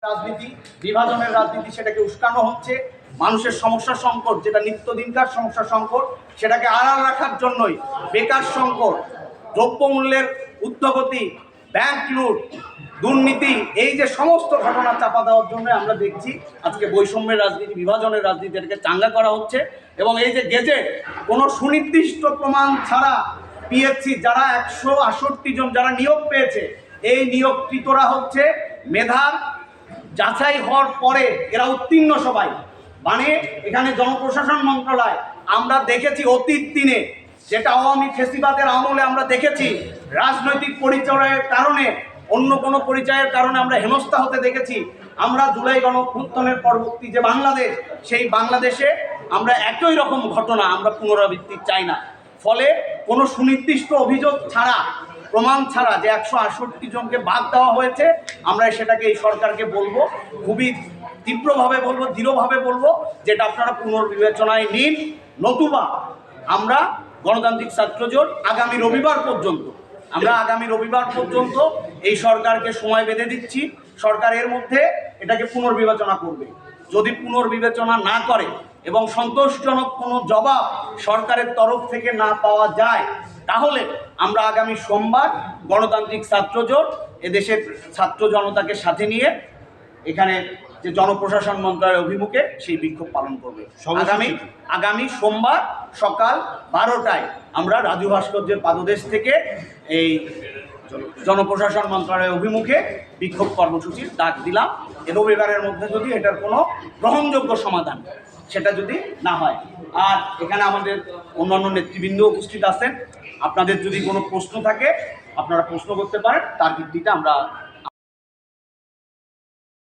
রাজনীতি, বিভাজনের রাজনীতি, সেটাকে উস্কানো হচ্ছে। মানুষের সমস্যা সংকট, যেটা নিত্যদিনকার সমস্যা সংকট, সেটাকে আড়াল রাখার জন্যই বেকার সংকট, দ্রব্যমূল্যের ঊর্ধ্বগতি, ব্যাংক লুট, দুর্নীতি, এই যে সমস্ত ঘটনা চাপা দেওয়ার জন্য আমরা দেখছি আজকে বৈষম্যের রাজনীতি, বিভাজনের রাজনীতি, এটাকে চাঙ্গা করা হচ্ছে। এবং এই যে গেজেট, কোনো সুনির্দিষ্ট প্রমাণ ছাড়া পিএসসি যারা 168 জন যারা নিয়োগ পেয়েছে, এই নিয়োগকৃতরা হচ্ছে মেধার যাচাই হওয়ার পরে এরা উত্তীর্ণ সবাই। মানে এখানে জনপ্রশাসন মন্ত্রণালয়, আমরা দেখেছি অতীত দিনে, যেটা আওয়ামী ফেসিবাদের আমলে আমরা দেখেছি, রাজনৈতিক পরিচয়ের কারণে, অন্য কোনো পরিচয়ের কারণে আমরা হেনস্থা হতে দেখেছি। আমরা জুলাই গণঅভ্যুত্থানের পরবর্তী যে বাংলাদেশ, সেই বাংলাদেশে আমরা একই রকম ঘটনা আমরা পুনরাবৃত্তি চাই না। ফলে কোনো সুনির্দিষ্ট অভিযোগ ছাড়া, প্রমাণ ছাড়া যে 168 জনকে বাদ দেওয়া হয়েছে, আমরা সেটাকে এই সরকারকে বলবো, খুবই তীব্রভাবে বলবো, দৃঢ়ভাবে বলবো, যেটা আপনারা পুনর্বিবেচনায় নিন। নতুবা আমরা গণতান্ত্রিক ছাত্রজোট আগামী রবিবার পর্যন্ত এই সরকারকে সময় বেঁধে দিচ্ছি। সরকার এর মধ্যে এটাকে পুনর্বিবেচনা করবে। যদি পুনর্বিবেচনা না করে এবং সন্তোষজনক কোনো জবাব সরকারের তরফ থেকে না পাওয়া যায়, তাহলে আমরা আগামী সোমবার গণতান্ত্রিক ছাত্রজোট এদেশের ছাত্র জনতাকে সাথে নিয়ে এখানে যে জনপ্রশাসন মন্ত্রণালয়ের অভিমুখে সেই বিক্ষোভ পালন করবে। আগামী সোমবার সকাল 12টায় আমরা রাজু ভাস্কর্যের পাদদেশ থেকে এই জনপ্রশাসন মন্ত্রণালয়ের অভিমুখে বিক্ষোভ কর্মসূচির ডাক দিলাম। রবিবারের মধ্যে যদি এটার কোনো গ্রহণযোগ্য সমাধান সেটা যদি না হয়, আর এখানে আমাদের অন্যান্য নেতৃবৃন্দ উপস্থিত আছেন, আপনাদের যদি কোনো প্রশ্ন থাকে আপনারা প্রশ্ন করতে পারেন, তার ভিত্তিতে আমরা